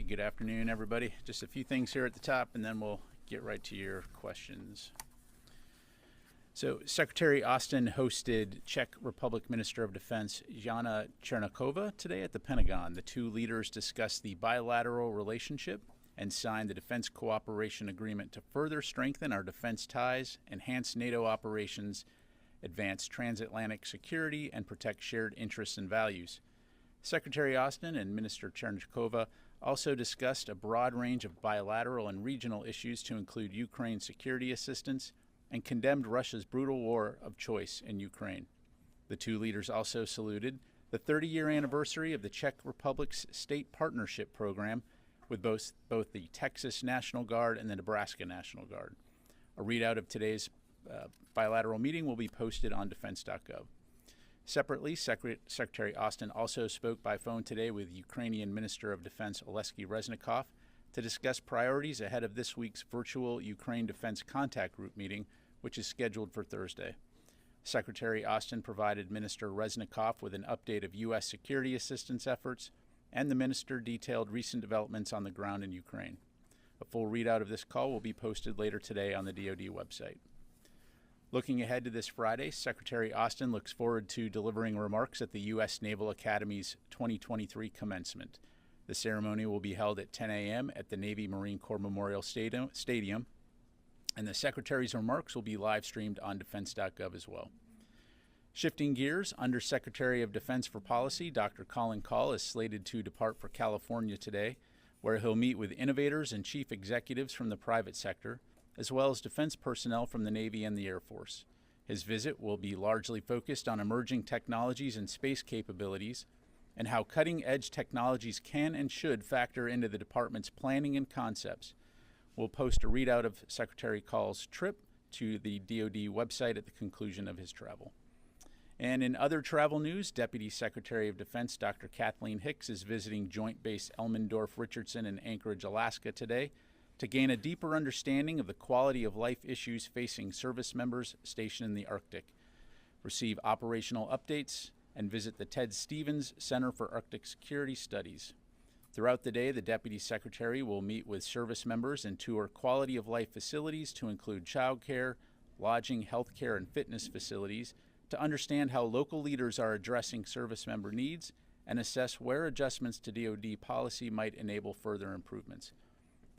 Good afternoon, everybody. Just a few things here at the top, and then we'll get right to your questions. So Secretary Austin hosted Czech Republic Minister of Defense Jana Černochová today at the Pentagon. The two leaders discussed the bilateral relationship and signed the Defense Cooperation Agreement to further strengthen our defense ties, enhance NATO operations, advance transatlantic security, and protect shared interests and values. Secretary Austin and Minister Černochová also discussed a broad range of bilateral and regional issues to include Ukraine security assistance and condemned Russia's brutal war of choice in Ukraine. The two leaders also saluted the 30-year anniversary of the Czech Republic's state partnership program with both the Texas National Guard and the Nebraska National Guard. A readout of today's bilateral meeting will be posted on defense.gov. Separately, Secretary Austin also spoke by phone today with Ukrainian Minister of Defense Oleksiy Reznikov to discuss priorities ahead of this week's virtual Ukraine Defense Contact Group meeting, which is scheduled for Thursday. Secretary Austin provided Minister Reznikov with an update of U.S. security assistance efforts, and the minister detailed recent developments on the ground in Ukraine. A full readout of this call will be posted later today on the DoD website. Looking ahead to this Friday, Secretary Austin looks forward to delivering remarks at the U.S. Naval Academy's 2023 commencement. The ceremony will be held at 10 a.m. at the Navy Marine Corps Memorial Stadium, and the Secretary's remarks will be live streamed on defense.gov as well. Shifting gears, Undersecretary of Defense for Policy, Dr. Colin Kahl, is slated to depart for California today, where he'll meet with innovators and chief executives from the private sector, as well as defense personnel from the Navy and the Air Force. His visit will be largely focused on emerging technologies and space capabilities, and how cutting-edge technologies can and should factor into the department's planning and concepts. We'll post a readout of Secretary Kahl's trip to the DoD website at the conclusion of his travel. And in other travel news, Deputy Secretary of Defense Dr. Kathleen Hicks is visiting Joint Base Elmendorf-Richardson in Anchorage, Alaska today to gain a deeper understanding of the quality of life issues facing service members stationed in the Arctic, receive operational updates, and visit the Ted Stevens Center for Arctic Security Studies. Throughout the day, the Deputy Secretary will meet with service members and tour quality of life facilities to include childcare, lodging, healthcare, and fitness facilities to understand how local leaders are addressing service member needs and assess where adjustments to DoD policy might enable further improvements.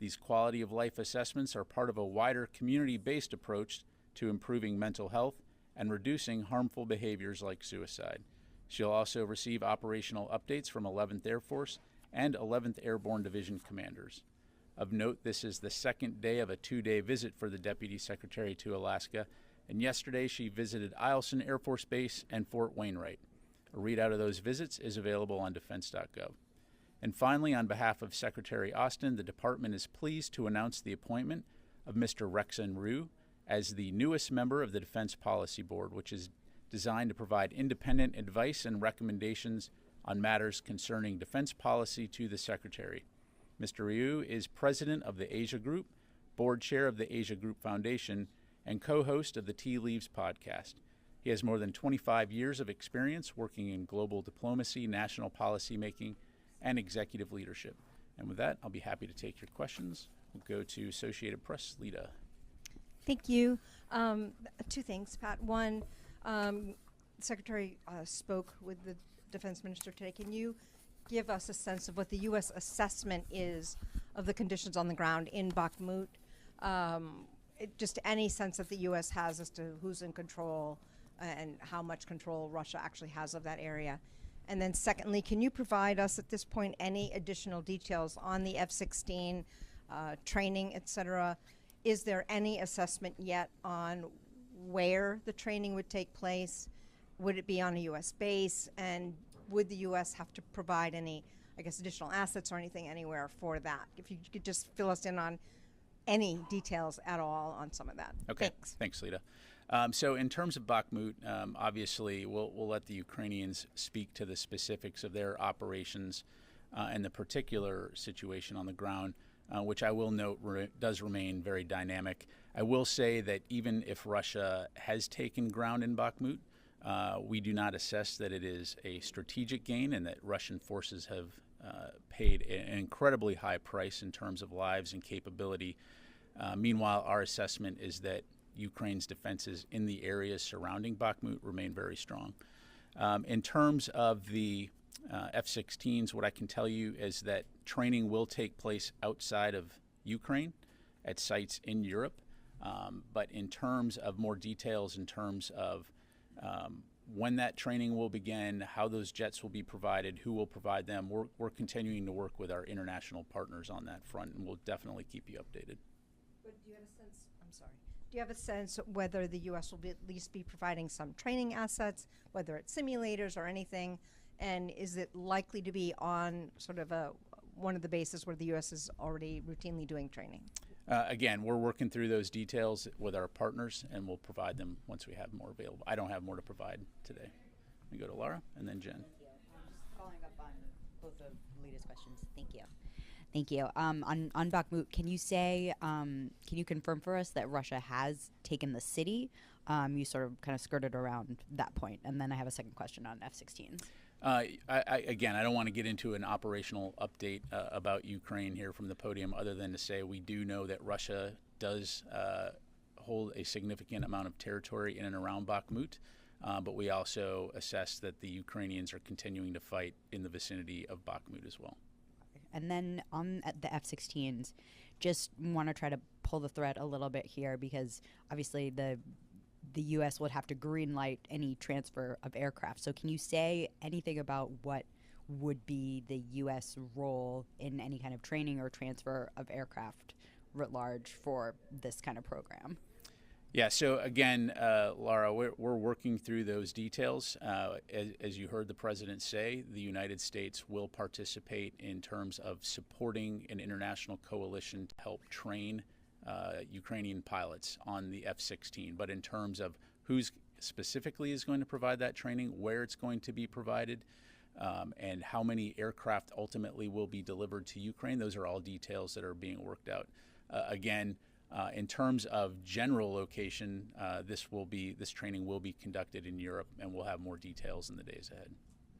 These quality of life assessments are part of a wider community-based approach to improving mental health and reducing harmful behaviors like suicide. She'll also receive operational updates from 11th Air Force and 11th Airborne Division commanders. Of note, this is the second day of a 2-day visit for the Deputy Secretary to Alaska, and yesterday she visited Eielson Air Force Base and Fort Wainwright. A readout of those visits is available on defense.gov. And finally, on behalf of Secretary Austin, the department is pleased to announce the appointment of Mr. Rexon Ryu as the newest member of the Defense Policy Board, which is designed to provide independent advice and recommendations on matters concerning defense policy to the Secretary. Mr. Ryu is president of the Asia Group, board chair of the Asia Group Foundation, and co-host of the Tea Leaves podcast. He has more than 25 years of experience working in global diplomacy, national policy making, and executive leadership. And with that, I'll be happy to take your questions. We'll go to Associated Press, Lita. Thank you. Two things, Pat. One, the Secretary spoke with the Defense Minister today. Can you give us a sense of what the U.S. assessment is of the conditions on the ground in Bakhmut? Just any sense that the U.S. has as to who's in control and how much control Russia actually has of that area. And then secondly, can you provide us at this point any additional details on the F16 training, et cetera? Is there any assessment yet on where the training would take place? Would it be on a U.S. base? And would the U.S. have to provide any, I guess, additional assets or anything anywhere for that? If you could just fill us in on any details at all on some of that. Okay. Thanks, Lita. So in terms of Bakhmut, obviously we'll let the Ukrainians speak to the specifics of their operations and the particular situation on the ground, which I will note does remain very dynamic. I will say that even if Russia has taken ground in Bakhmut, we do not assess that it is a strategic gain and that Russian forces have paid an incredibly high price in terms of lives and capability. Meanwhile, our assessment is that Ukraine's defenses in the areas surrounding Bakhmut remain very strong. In terms of the F-16s, what I can tell you is that training will take place outside of Ukraine at sites in Europe. But in terms of more details, in terms of when that training will begin, how those jets will be provided, who will provide them, we're continuing to work with our international partners on that front, and we'll definitely keep you updated. But do you have a sense? I'm sorry. Do you have a sense whether the U.S. will at least be providing some training assets, whether it's simulators or anything, and is it likely to be on sort of one of the bases where the U.S. is already routinely doing training? Again, we're working through those details with our partners, and we'll provide them once we have more available. I don't have more to provide today. We go to Laura and then Jen. Thank you. Just following up on both of Lita's questions. Thank you. Thank you. On Bakhmut, can you confirm for us that Russia has taken the city? You sort of kind of skirted around that point, and then I have a second question on F-16s. Again, I don't want to get into an operational update about Ukraine here from the podium, other than to say we do know that Russia does hold a significant amount of territory in and around Bakhmut, but we also assess that the Ukrainians are continuing to fight in the vicinity of Bakhmut as well. And then on the F-16s, just want to try to pull the thread a little bit here, because obviously the U.S. would have to green light any transfer of aircraft. So can you say anything about what would be the U.S. role in any kind of training or transfer of aircraft writ large for this kind of program? Yeah, so again, Laura, we're working through those details. As you heard the president say, the United States will participate in terms of supporting an international coalition to help train Ukrainian pilots on the F-16. But in terms of who's specifically is going to provide that training, where it's going to be provided, and how many aircraft ultimately will be delivered to Ukraine, those are all details that are being worked out. Again, in terms of general location, this training will be conducted in Europe, and we'll have more details in the days ahead.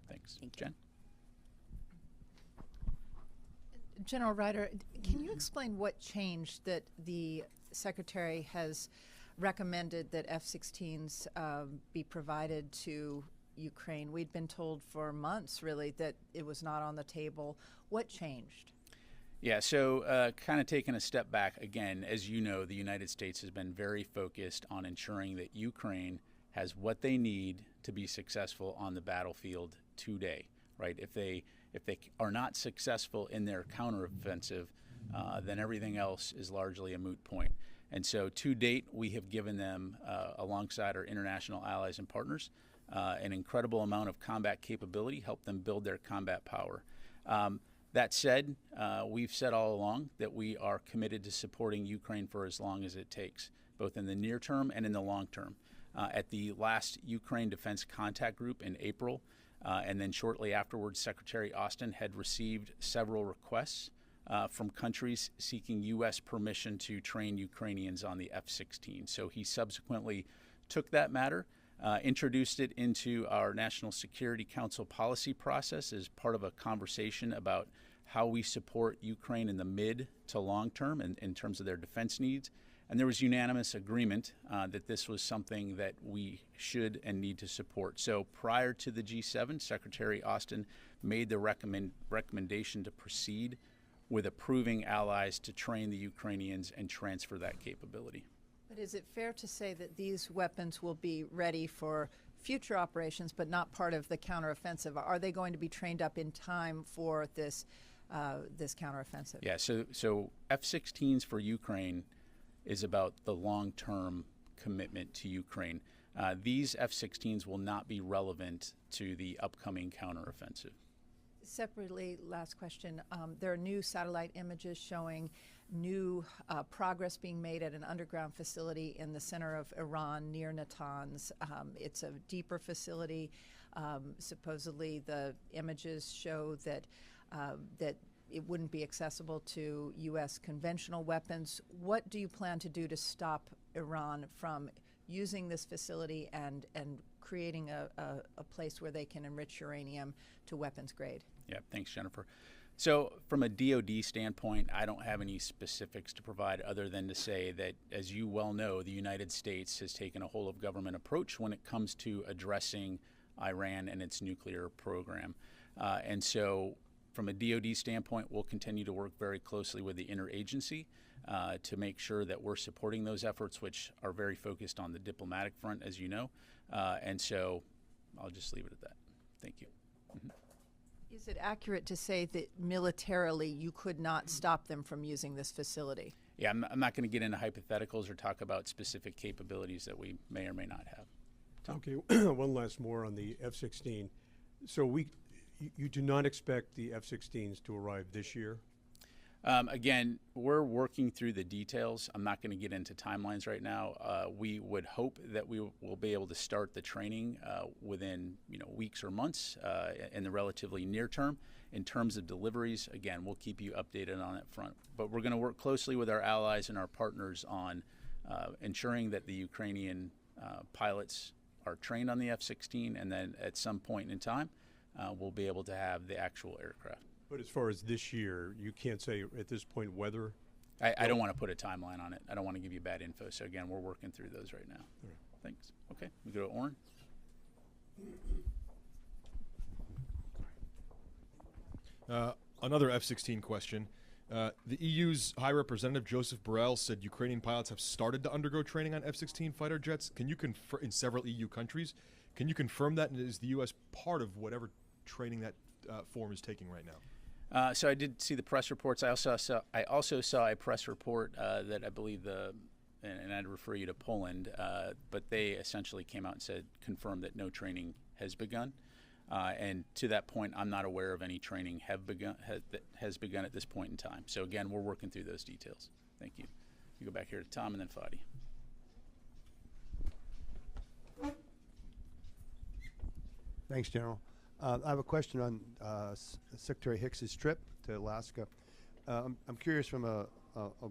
Thanks. Thank you. Jen? General Ryder, can you explain what changed that the Secretary has recommended that F-16s be provided to Ukraine? We'd been told for months, really, that it was not on the table. What changed? Yeah, so kind of taking a step back, again, as you know, the United States has been very focused on ensuring that Ukraine has what they need to be successful on the battlefield today, right? If they are not successful in their counteroffensive, then everything else is largely a moot point. And so to date, we have given them, alongside our international allies and partners, an incredible amount of combat capability, help them build their combat power. That said, we've said all along that we are committed to supporting Ukraine for as long as it takes, both in the near term and in the long term. At the last Ukraine Defense Contact Group in April, and then shortly afterwards, Secretary Austin had received several requests from countries seeking U.S. permission to train Ukrainians on the F-16. So he subsequently took that matter, introduced it into our National Security Council policy process as part of a conversation about how we support Ukraine in the mid to long term in terms of their defense needs. And there was unanimous agreement that this was something that we should and need to support. So prior to the G7, Secretary Austin made the recommendation to proceed with approving allies to train the Ukrainians and transfer that capability. But is it fair to say that these weapons will be ready for future operations but not part of the counteroffensive? Are they going to be trained up in time for this counteroffensive? Yeah, so F-16s for Ukraine is about the long-term commitment to Ukraine. These F-16s will not be relevant to the upcoming counteroffensive. Separately, last question. There are new satellite images showing new progress being made at an underground facility in the center of Iran near Natanz. It's a deeper facility. Supposedly, the images show that it wouldn't be accessible to U.S. conventional weapons. What do you plan to do to stop Iran from using this facility and creating a place where they can enrich uranium to weapons grade? Yeah, thanks, Jennifer. So from a DoD standpoint, I don't have any specifics to provide other than to say that, as you well know, the United States has taken a whole of government approach when it comes to addressing Iran and its nuclear program. And so from a DoD standpoint, we'll continue to work very closely with the interagency to make sure that we're supporting those efforts, which are very focused on the diplomatic front, as you know. And so I'll just leave it at that. Thank you. Mm-hmm. Is it accurate to say that militarily you could not stop them from using this facility? Yeah, I'm not going to get into hypotheticals or talk about specific capabilities that we may or may not have. Tom? Okay, one last more on the F-16. So you do not expect the F-16s to arrive this year? Again, we're working through the details. I'm not going to get into timelines right now. We would hope that we will be able to start the training within weeks or months in the relatively near term. In terms of deliveries, again, we'll keep you updated on that front. But we're going to work closely with our allies and our partners on ensuring that the Ukrainian pilots are trained on the F-16, and then at some point in time, we'll be able to have the actual aircraft. But as far as this year, you can't say at this point whether? I don't want to put a timeline on it. I don't want to give you bad info. So again, we're working through those right now. All right. Thanks. Okay, we go to Oren. Another F-16 question. The EU's High Representative Joseph Borrell said Ukrainian pilots have started to undergo training on F-16 fighter jets. Can you confirm in several EU countries? Can you confirm that, and is the U.S. part of whatever training that form is taking right now? So I did see the press reports. I also saw a press report that I believe and I'd refer you to Poland, but they essentially came out and confirmed that no training has begun. And to that point, I'm not aware of any training that has begun at this point in time. So again, we're working through those details. Thank you. You go back here to Tom and then Fadi. Thanks, General. I have a question on Secretary Hicks's trip to Alaska. I'm curious from a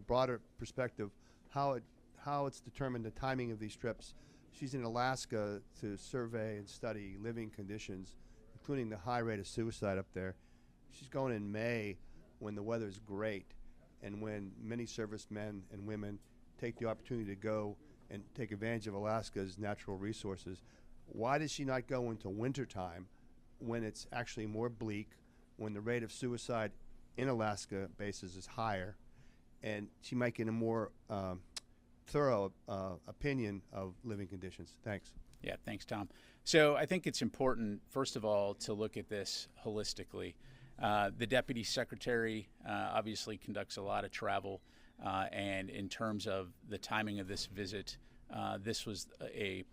broader perspective how it's determined the timing of these trips. She's in Alaska to survey and study living conditions, including the high rate of suicide up there. She's going in May when the weather's great and when many servicemen and women take the opportunity to go and take advantage of Alaska's natural resources. Why does she not go into wintertime when it's actually more bleak, when the rate of suicide in Alaska bases is higher, and she might get a more thorough opinion of living conditions? Thanks. Yeah, thanks, Tom. So I think it's important, first of all, to look at this holistically. The Deputy Secretary obviously conducts a lot of travel, and in terms of the timing of this visit, this was a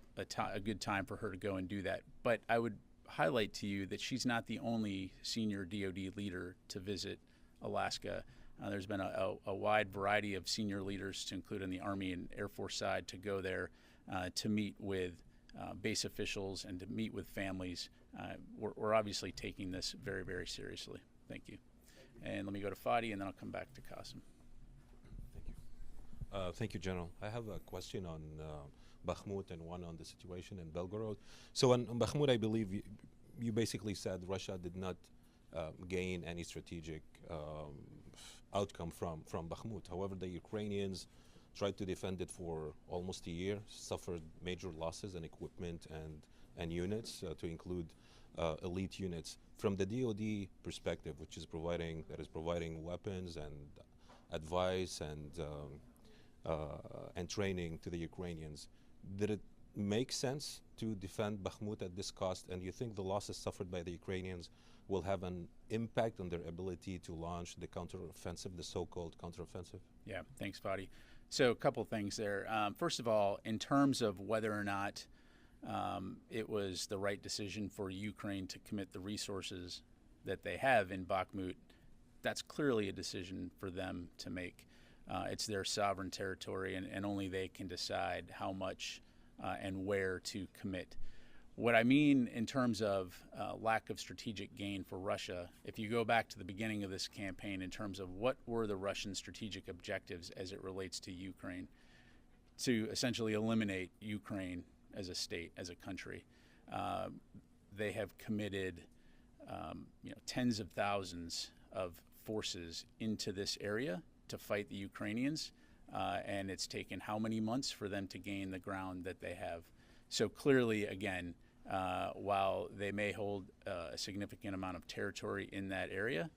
good time for her to go and do that. But I would highlight to you that she's not the only senior DoD leader to visit Alaska. There's been a wide variety of senior leaders, to include on the Army and Air Force side, to go there to meet with base officials and to meet with families. We're obviously taking this very, very seriously. Thank you. And let me go to Fadi, and then I'll come back to Qasim. Thank you. Thank you, General. I have a question on Bakhmut and one on the situation in Belgorod. So on Bakhmut, I believe you basically said Russia did not gain any strategic outcome from Bakhmut. However, the Ukrainians tried to defend it for almost a year, suffered major losses in equipment and units, to include elite units. From the DoD perspective, which is providing weapons and advice and training to the Ukrainians, did it make sense to defend Bakhmut at this cost? And you think the losses suffered by the Ukrainians will have an impact on their ability to launch the counteroffensive, the so-called counteroffensive? Yeah, thanks, Fadi. So a couple things there. First of all, in terms of whether or not it was the right decision for Ukraine to commit the resources that they have in Bakhmut, that's clearly a decision for them to make. It's their sovereign territory, and only they can decide how much and where to commit. What I mean in terms of lack of strategic gain for Russia, if you go back to the beginning of this campaign in terms of what were the Russian strategic objectives as it relates to Ukraine, to essentially eliminate Ukraine as a state, as a country. They have committed tens of thousands of forces into this area to fight the Ukrainians, and it's taken how many months for them to gain the ground that they have. So clearly, again, while they may hold a significant amount of territory in that area,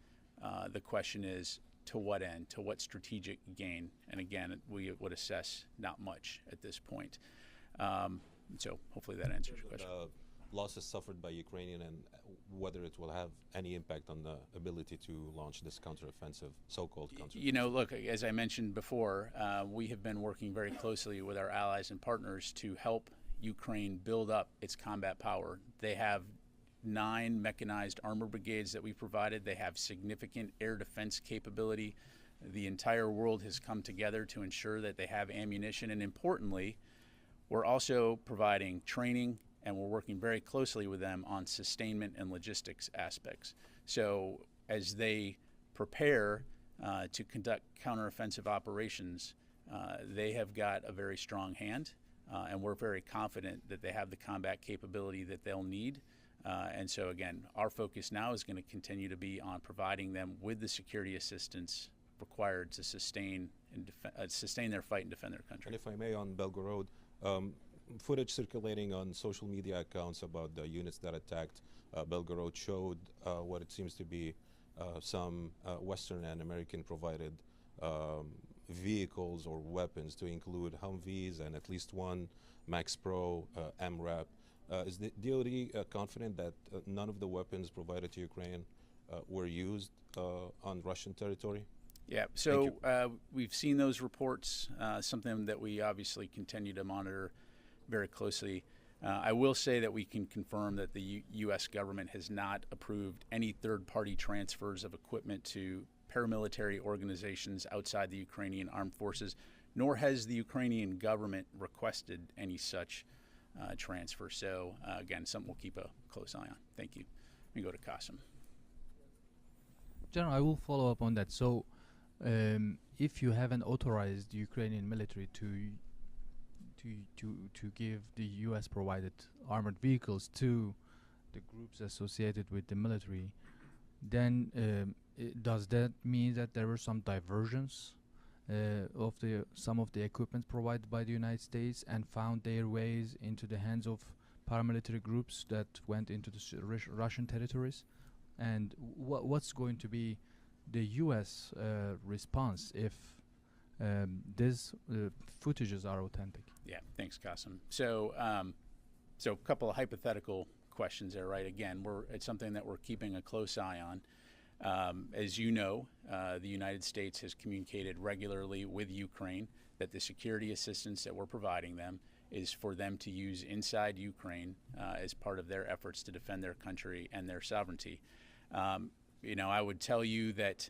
the question is, to what end, to what strategic gain? And again, we would assess not much at this point. So hopefully that answers your question. Losses suffered by Ukrainian, and whether it will have any impact on the ability to launch this counteroffensive, so-called counteroffensive. Look, as I mentioned before, we have been working very closely with our allies and partners to help Ukraine build up its combat power. They have 9 mechanized armor brigades that we provided. They have significant air defense capability. The entire world has come together to ensure that they have ammunition, and importantly, we're also providing training, and we're working very closely with them on sustainment and logistics aspects. So as they prepare to conduct counteroffensive operations, they have got a very strong hand, and we're very confident that they have the combat capability that they'll need. And so again, our focus now is going to continue to be on providing them with the security assistance required to sustain their fight and defend their country. And if I may, on Belgorod, footage circulating on social media accounts about the units that attacked Belgorod showed what it seems to be some Western and American provided vehicles or weapons, to include Humvees and at least one Max Pro MRAP. Is the DoD confident that none of the weapons provided to Ukraine were used on Russian territory? Yeah, so we've seen those reports, something that we obviously continue to monitor very closely. I will say that we can confirm that the U.S. government has not approved any third-party transfers of equipment to paramilitary organizations outside the Ukrainian armed forces, nor has the Ukrainian government requested any such transfer. So again, something we'll keep a close eye on. Thank you. Let me go to Qasim. General, I will follow up on that. So if you haven't authorized the Ukrainian military to give the U.S. provided armored vehicles to the groups associated with the military, then does that mean that there were some diversions of some of the equipment provided by the United States and found their ways into the hands of paramilitary groups that went into the Russian territories? And what's going to be the U.S. response if these footages are authentic? Yeah, thanks, Qasim. So a couple of hypothetical questions there, right? Again, it's something that we're keeping a close eye on. As you know, the United States has communicated regularly with Ukraine that the security assistance that we're providing them is for them to use inside Ukraine as part of their efforts to defend their country and their sovereignty. I would tell you that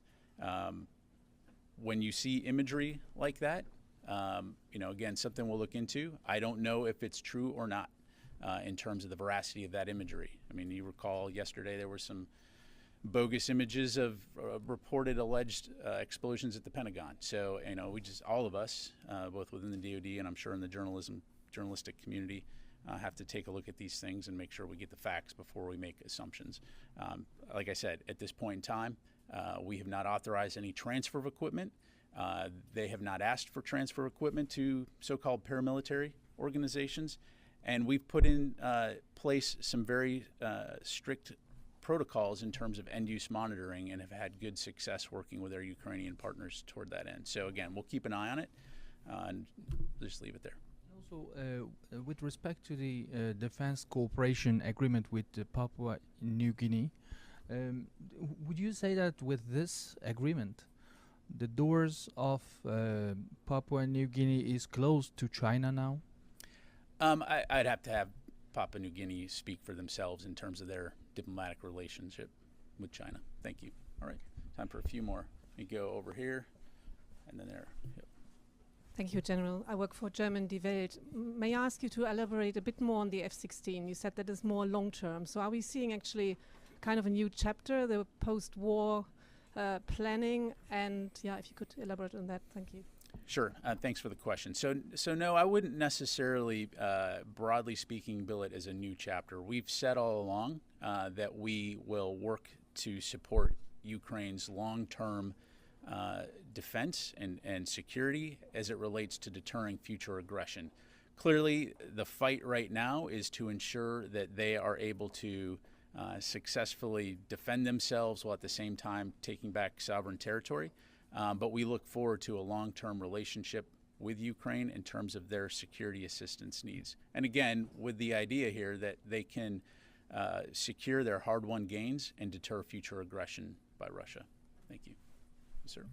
when you see imagery like that, again, something we'll look into. I don't know if it's true or not in terms of the veracity of that imagery. I mean, you recall yesterday there were some bogus images of reported alleged explosions at the Pentagon. So, all of us, both within the DoD and I'm sure in the journalistic community, have to take a look at these things and make sure we get the facts before we make assumptions. Like I said, at this point in time, we have not authorized any transfer of equipment. They have not asked for transfer of equipment to so-called paramilitary organizations. And we've put in place some very strict protocols in terms of end-use monitoring and have had good success working with our Ukrainian partners toward that end. So again, we'll keep an eye on it and just leave it there. Also, with respect to the defense cooperation agreement with Papua New Guinea, would you say that with this agreement, the doors of Papua New Guinea is closed to China now? I'd have to have Papua New Guinea speak for themselves in terms of their diplomatic relationship with China. Thank you. All right, time for a few more. We go over here, and then there. Yep. Thank you, General. I work for German Die Welt. May I ask you to elaborate a bit more on the F-16? You said that is more long-term. So are we seeing actually kind of a new chapter, the post-war planning? And if you could elaborate on that, thank you. Sure. Thanks for the question. So no, I wouldn't necessarily, broadly speaking, bill it as a new chapter. We've said all along that we will work to support Ukraine's long-term defense and security as it relates to deterring future aggression. Clearly, the fight right now is to ensure that they are able to successfully defend themselves while at the same time taking back sovereign territory. But we look forward to a long-term relationship with Ukraine in terms of their security assistance needs. And again, with the idea here that they can secure their hard-won gains and deter future aggression by Russia. Thank you. Yes, sir.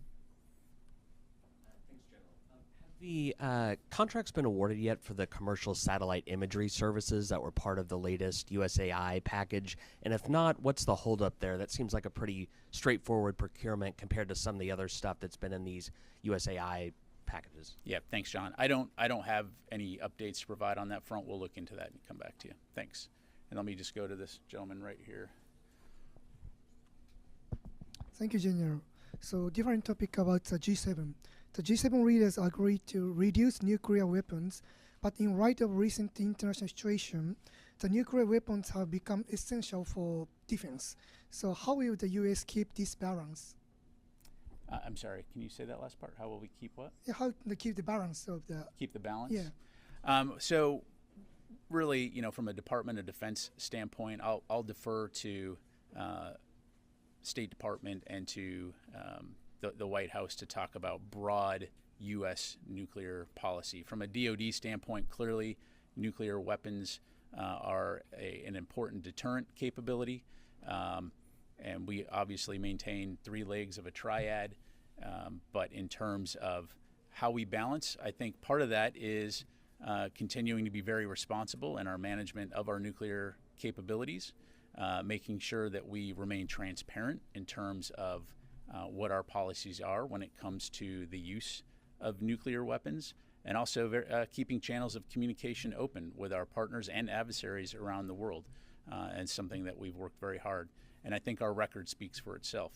The contract's been awarded yet for the commercial satellite imagery services that were part of the latest USAI package? And if not, what's the holdup there? That seems like a pretty straightforward procurement compared to some of the other stuff that's been in these USAI packages. Yeah, thanks, John. I don't have any updates to provide on that front. We'll look into that and come back to you. Thanks. And let me just go to this gentleman right here. Thank you, General. So different topic about the G7. The G7 leaders agreed to reduce nuclear weapons, but in light of recent international situation, the nuclear weapons have become essential for defense. So how will the U.S. keep this balance? I'm sorry, can you say that last part? How will we keep what? Yeah, how to keep the balance of the... Keep the balance? Yeah. So really, from a Department of Defense standpoint, I'll defer to State Department and to the White House to talk about broad U.S. nuclear policy. From a DoD standpoint, clearly nuclear weapons are an important deterrent capability, and we obviously maintain three legs of a triad, but in terms of how we balance, I think part of that is continuing to be very responsible in our management of our nuclear capabilities, making sure that we remain transparent in terms of what our policies are when it comes to the use of nuclear weapons, and also keeping channels of communication open with our partners and adversaries around the world, and something that we've worked very hard. And I think our record speaks for itself.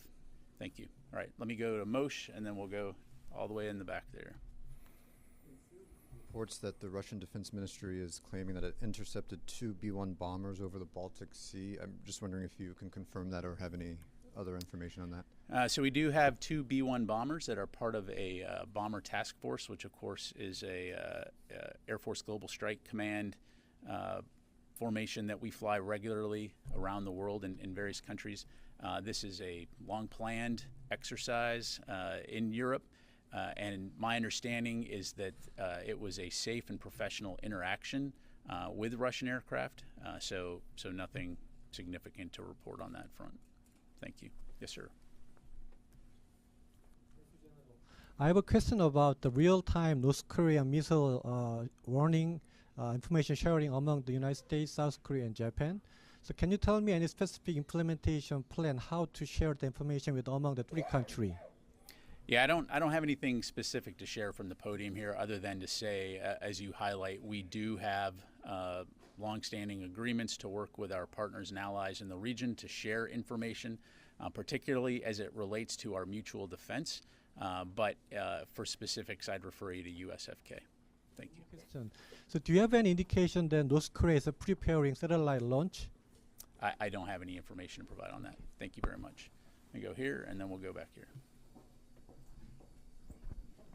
Thank you. All right, let me go to Moshe, and then we'll go all the way in the back there. Reports that the Russian Defense Ministry is claiming that it intercepted 2 B-1 bombers over the Baltic Sea. I'm just wondering if you can confirm that or have any other information on that. So we do have 2 B-1 bombers that are part of a bomber task force, which of course is a Air Force Global Strike Command formation that we fly regularly around the world in various countries. This is a long-planned exercise in Europe, and my understanding is that it was a safe and professional interaction with Russian aircraft, so nothing significant to report on that front. Thank you. Yes, sir. I have a question about the real-time North Korean missile warning information sharing among the United States, South Korea, and Japan. So can you tell me any specific implementation plan how to share the information with among the three countries? Yeah, I don't have anything specific to share from the podium here other than to say, as you highlight, we do have longstanding agreements to work with our partners and allies in the region to share information, particularly as it relates to our mutual defense. But for specifics, I'd refer you to USFK. Thank you. So do you have any indication that North Korea is preparing satellite launch? I don't have any information to provide on that. Thank you very much. Let me go here, and then we'll go back here.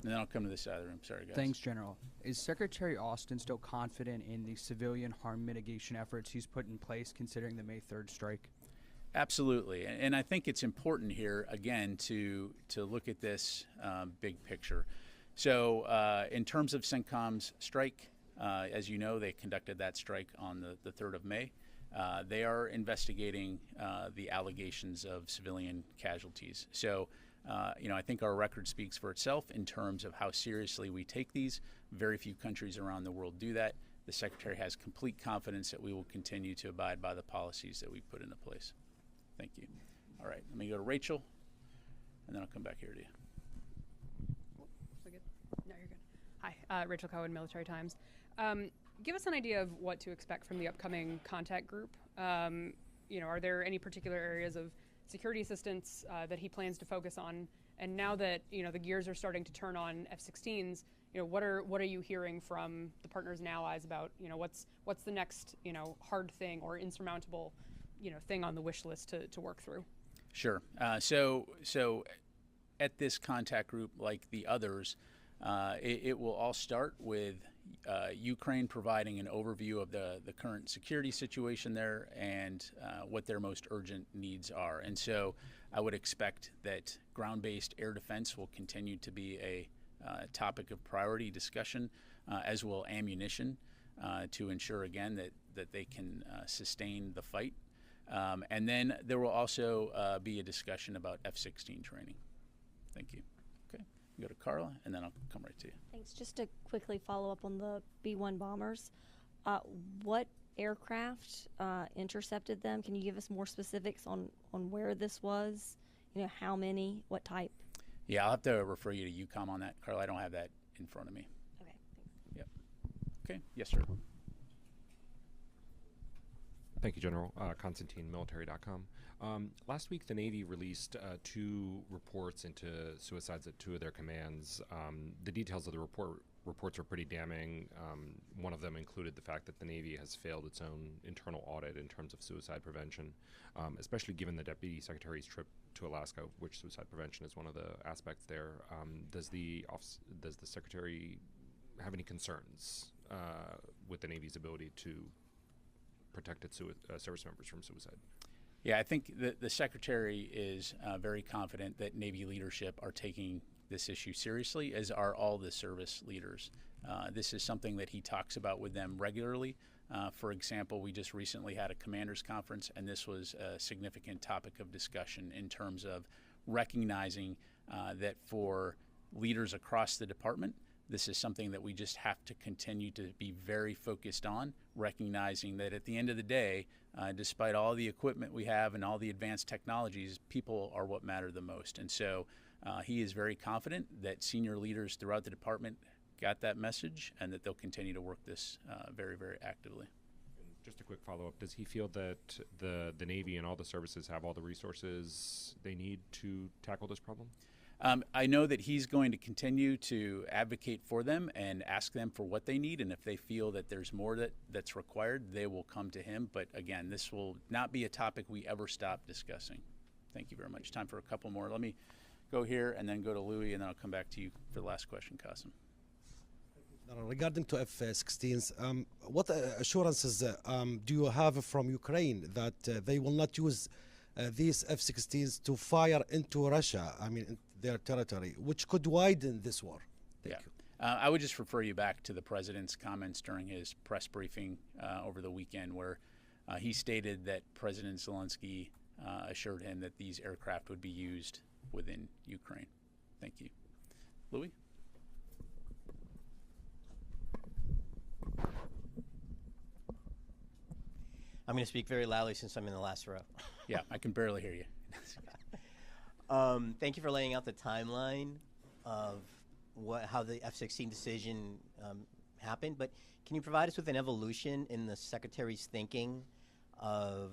And then I'll come to this side of the room. Sorry, guys. Thanks, General. Is Secretary Austin still confident in the civilian harm mitigation efforts he's put in place considering the May 3rd strike? Absolutely. And I think it's important here, again, to look at this big picture. So in terms of CENTCOM's strike, as you know, they conducted that strike on the 3rd of May. They are investigating the allegations of civilian casualties. So I think our record speaks for itself in terms of how seriously we take these. Very few countries around the world do that. The Secretary has complete confidence that we will continue to abide by the policies that we've put into place. Thank you. All right, let me go to Rachel, and then I'll come back here to you. So good? No, you're good. Hi, Rachel Cohen, Military Times. Give us an idea of what to expect from the upcoming contact group. Are there any particular areas of security assistance that he plans to focus on? And now that the gears are starting to turn on F-16s, what are you hearing from the partners and allies about what's the next hard thing or insurmountable thing on the wish list to work through? Sure. So at this contact group, like the others, it will all start with Ukraine providing an overview of the current security situation there and what their most urgent needs are. And so I would expect that ground-based air defense will continue to be a topic of priority discussion, as will ammunition, to ensure, again, that they can sustain the fight. And then there will also be a discussion about F-16 training. Thank you. Okay, go to Carla, and then I'll come right to you. Thanks. Just to quickly follow up on the B-1 bombers, what aircraft intercepted them? Can you give us more specifics on where this was? How many, what type? Yeah, I'll have to refer you to UCOM on that, Carla. I don't have that in front of me. Okay, thanks. Yep. Okay, yes, sir. Thank you, General. Constantine, military.com. Last week, the Navy released 2 reports into suicides at 2 of their commands. The details of the reports are pretty damning. One of them included the fact that the Navy has failed its own internal audit in terms of suicide prevention, especially given the Deputy Secretary's trip to Alaska, which suicide prevention is one of the aspects there. Does the Secretary have any concerns with the Navy's ability to protect its service members from suicide? Yeah, I think the Secretary is very confident that Navy leadership are taking this issue seriously, as are all the service leaders. This is something that he talks about with them regularly. For example, we just recently had a commanders conference, and this was a significant topic of discussion in terms of recognizing that for leaders across the department, this is something that we just have to continue to be very focused on, recognizing that at the end of the day, despite all the equipment we have and all the advanced technologies, people are what matter the most. And so he is very confident that senior leaders throughout the department got that message and that they'll continue to work this very, very actively. Just a quick follow-up. Does he feel that the Navy and all the services have all the resources they need to tackle this problem? I know that he's going to continue to advocate for them and ask them for what they need, and if they feel that there's more that's required, they will come to him. But again, this will not be a topic we ever stop discussing. Thank you very much. Time for a couple more. Let me go here and then go to Louis, and then I'll come back to you for the last question, Qasim. Regarding to F-16s, what assurances do you have from Ukraine that they will not use these F-16s to fire into Russia, their territory, which could widen this war? Thank you. I would just refer you back to the President's comments during his press briefing over the weekend, where he stated that President Zelensky assured him that these aircraft would be used within Ukraine. Thank you. Louis? I'm going to speak very loudly since I'm in the last row. Yeah, I can barely hear you. Thank you for laying out the timeline of how the F-16 decision happened, but can you provide us with an evolution in the Secretary's thinking of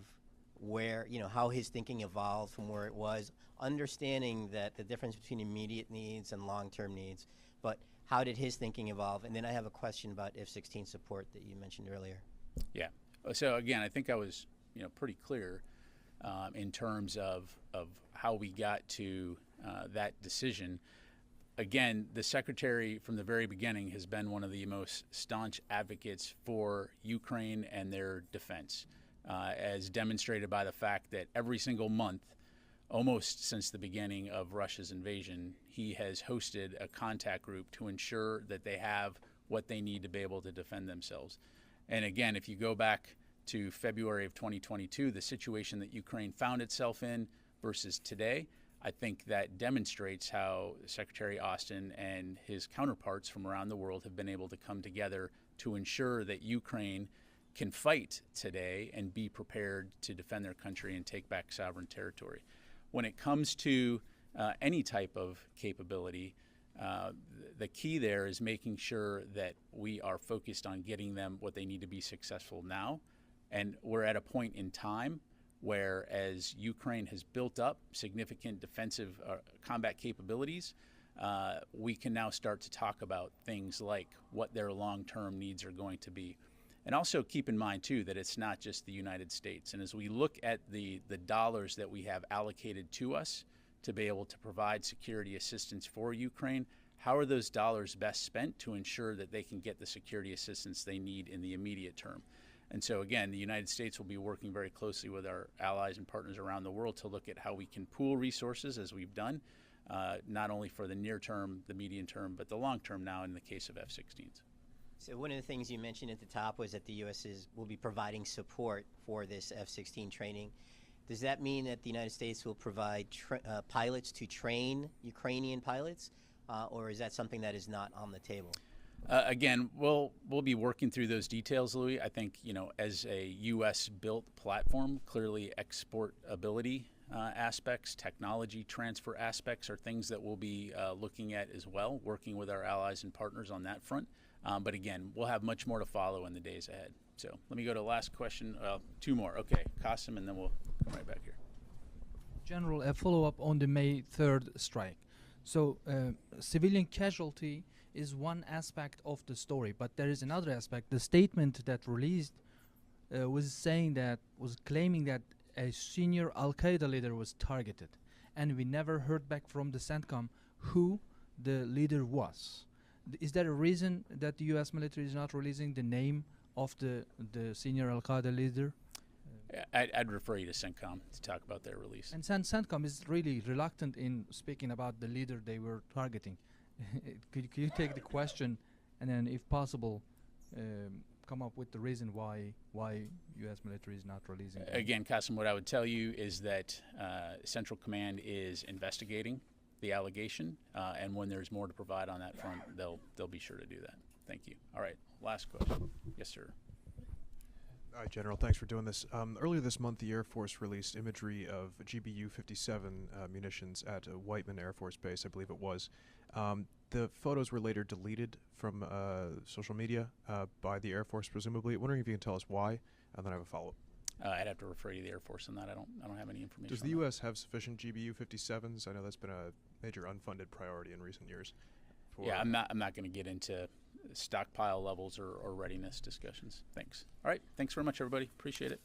where, how his thinking evolved from where it was, understanding that the difference between immediate needs and long-term needs, but how did his thinking evolve? And then I have a question about F-16 support that you mentioned earlier. Yeah. So again, I think I was, pretty clear in terms of how we got to that decision. Again, the Secretary from the very beginning has been one of the most staunch advocates for Ukraine and their defense, as demonstrated by the fact that every single month, almost since the beginning of Russia's invasion, he has hosted a contact group to ensure that they have what they need to be able to defend themselves. And again, if you go back to February of 2022, the situation that Ukraine found itself in versus today, I think that demonstrates how Secretary Austin and his counterparts from around the world have been able to come together to ensure that Ukraine can fight today and be prepared to defend their country and take back sovereign territory. When it comes to any type of capability, the key there is making sure that we are focused on getting them what they need to be successful now. And we're at a point in time whereas Ukraine has built up significant defensive combat capabilities, we can now start to talk about things like what their long-term needs are going to be. And also keep in mind, too, that it's not just the United States. And as we look at the dollars that we have allocated to us to be able to provide security assistance for Ukraine, how are those dollars best spent to ensure that they can get the security assistance they need in the immediate term? And so, again, the United States will be working very closely with our allies and partners around the world to look at how we can pool resources, as we've done, not only for the near term, the medium term, but the long term now in the case of F-16s. So one of the things you mentioned at the top was that the U.S. will be providing support for this F-16 training. Does that mean that the United States will provide pilots to train Ukrainian pilots, or is that something that is not on the table? Again, we'll be working through those details, Louis. I think, as a U.S.-built platform, clearly exportability aspects, technology transfer aspects are things that we'll be looking at as well, working with our allies and partners on that front. But again, we'll have much more to follow in the days ahead. So let me go to the last question. Two more. Okay, Qasim, and then we'll come right back here. General, a follow-up on the May 3rd strike. So civilian casualty is one aspect of the story, but there is another aspect. The statement that released was claiming that a senior Al-Qaeda leader was targeted, and we never heard back from the CENTCOM who the leader was. Is there a reason that the U.S. military is not releasing the name of the senior Al-Qaeda leader? I'd refer you to CENTCOM to talk about their release. And CENTCOM is really reluctant in speaking about the leader they were targeting. Could you take the question and then, if possible, come up with the reason why U.S. military is not releasing? Again, Qasim, what I would tell you is that Central Command is investigating the allegation, and when there's more to provide on that front, they'll be sure to do that. Thank you. All right, last question. Yes, sir. Hi, General. Thanks for doing this. Earlier this month, the Air Force released imagery of GBU-57 munitions at Whiteman Air Force Base, I believe it was. The photos were later deleted from social media by the Air Force, presumably. Wondering if you can tell us why, and then I have a follow-up. I'd have to refer you to the Air Force on that. I don't have any information. Does the U.S. have sufficient GBU-57s? I know that's been a major unfunded priority in recent years. Yeah, I'm not going to get into stockpile levels or readiness discussions. Thanks. All right. Thanks very much, everybody. Appreciate it.